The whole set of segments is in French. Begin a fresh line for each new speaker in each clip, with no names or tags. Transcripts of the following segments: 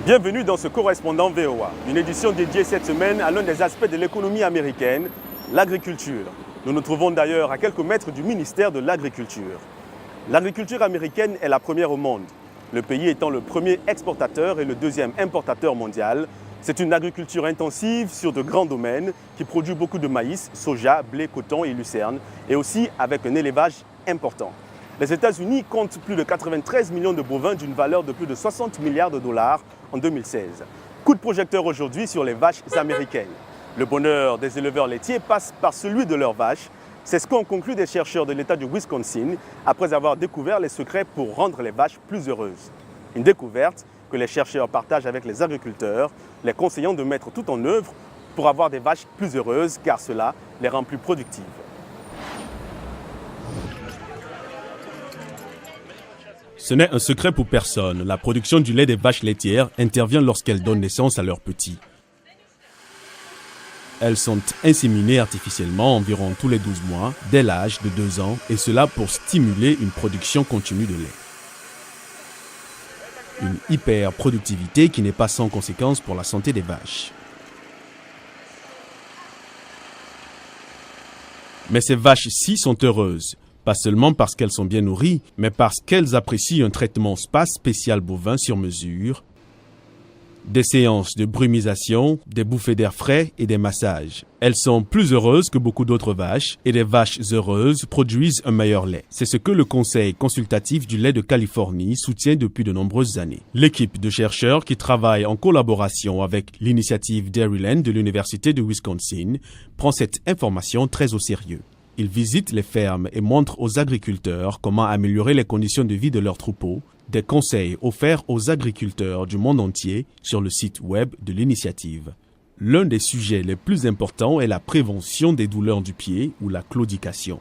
Bienvenue dans ce correspondant VOA, une édition dédiée cette semaine à l'un des aspects de l'économie américaine, l'agriculture. Nous nous trouvons d'ailleurs à quelques mètres du ministère de l'Agriculture. L'agriculture américaine est la première au monde, le pays étant le premier exportateur et le deuxième importateur mondial. C'est une agriculture intensive sur de grands domaines qui produit beaucoup de maïs, soja, blé, coton et lucerne, et aussi avec un élevage important. Les États-Unis comptent plus de 93 millions de bovins d'une valeur de plus de 60 milliards de dollars en 2016. Coup de projecteur aujourd'hui sur les vaches américaines. Le bonheur des éleveurs laitiers passe par celui de leurs vaches. C'est ce qu'ont conclu des chercheurs de l'État du Wisconsin après avoir découvert les secrets pour rendre les vaches plus heureuses. Une découverte que les chercheurs partagent avec les agriculteurs, les conseillant de mettre tout en œuvre pour avoir des vaches plus heureuses car cela les rend plus productives.
Ce n'est un secret pour personne. La production du lait des vaches laitières intervient lorsqu'elles donnent naissance à leurs petits. Elles sont inséminées artificiellement environ tous les 12 mois, dès l'âge de 2 ans, et cela pour stimuler une production continue de lait. Une hyper-productivité qui n'est pas sans conséquence pour la santé des vaches. Mais ces vaches-ci sont heureuses. Pas seulement parce qu'elles sont bien nourries, mais parce qu'elles apprécient un traitement spa spécial bovin sur mesure, des séances de brumisation, des bouffées d'air frais et des massages. Elles sont plus heureuses que beaucoup d'autres vaches et les vaches heureuses produisent un meilleur lait. C'est ce que le Conseil consultatif du lait de Californie soutient depuis de nombreuses années. L'équipe de chercheurs qui travaille en collaboration avec l'initiative Dairyland de l'Université de Wisconsin prend cette information très au sérieux. Ils visitent les fermes et montrent aux agriculteurs comment améliorer les conditions de vie de leurs troupeaux, des conseils offerts aux agriculteurs du monde entier sur le site web de l'initiative. L'un des sujets les plus importants est la prévention des douleurs du pied ou la claudication.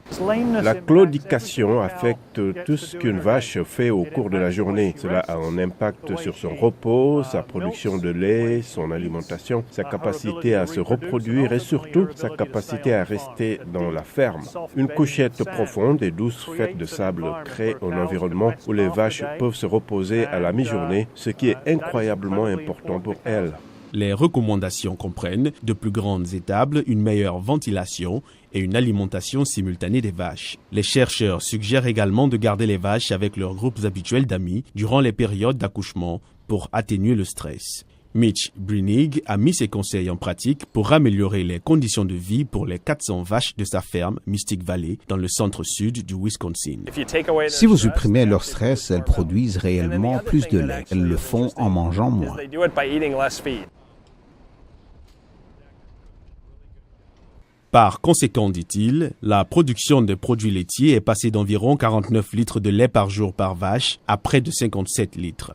La claudication affecte tout ce qu'une vache fait au cours de la journée. Cela a un impact sur son repos, sa production de lait, son alimentation, sa capacité à se reproduire et surtout sa capacité à rester dans la ferme. Une couchette profonde et douce faite de sable crée un environnement où les vaches peuvent se reposer à la mi-journée, ce qui est incroyablement important pour elles.
Les recommandations comprennent de plus grandes étables, une meilleure ventilation et une alimentation simultanée des vaches. Les chercheurs suggèrent également de garder les vaches avec leurs groupes habituels d'amis durant les périodes d'accouchement pour atténuer le stress. Mitch Brinig a mis ses conseils en pratique pour améliorer les conditions de vie pour les 400 vaches de sa ferme Mystic Valley dans le centre-sud du Wisconsin.
Si vous supprimez leur stress, elles produisent réellement plus de lait. Elles le font en mangeant moins.
Par conséquent, dit-il, la production de produits laitiers est passée d'environ 49 litres de lait par jour par vache à près de 57 litres.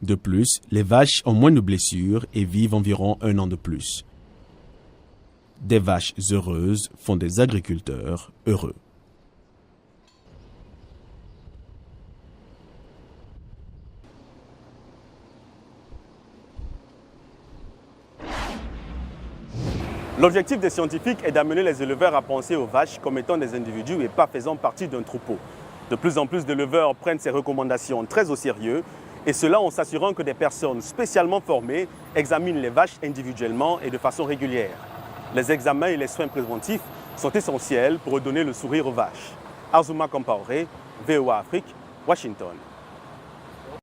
De plus, les vaches ont moins de blessures et vivent environ 1 an de plus. Des vaches heureuses font des agriculteurs heureux.
L'objectif des scientifiques est d'amener les éleveurs à penser aux vaches comme étant des individus et pas faisant partie d'un troupeau. De plus en plus d'éleveurs prennent ces recommandations très au sérieux, et cela en s'assurant que des personnes spécialement formées examinent les vaches individuellement et de façon régulière. Les examens et les soins préventifs sont essentiels pour redonner le sourire aux vaches. Azuma Compaoré, VOA Afrique, Washington.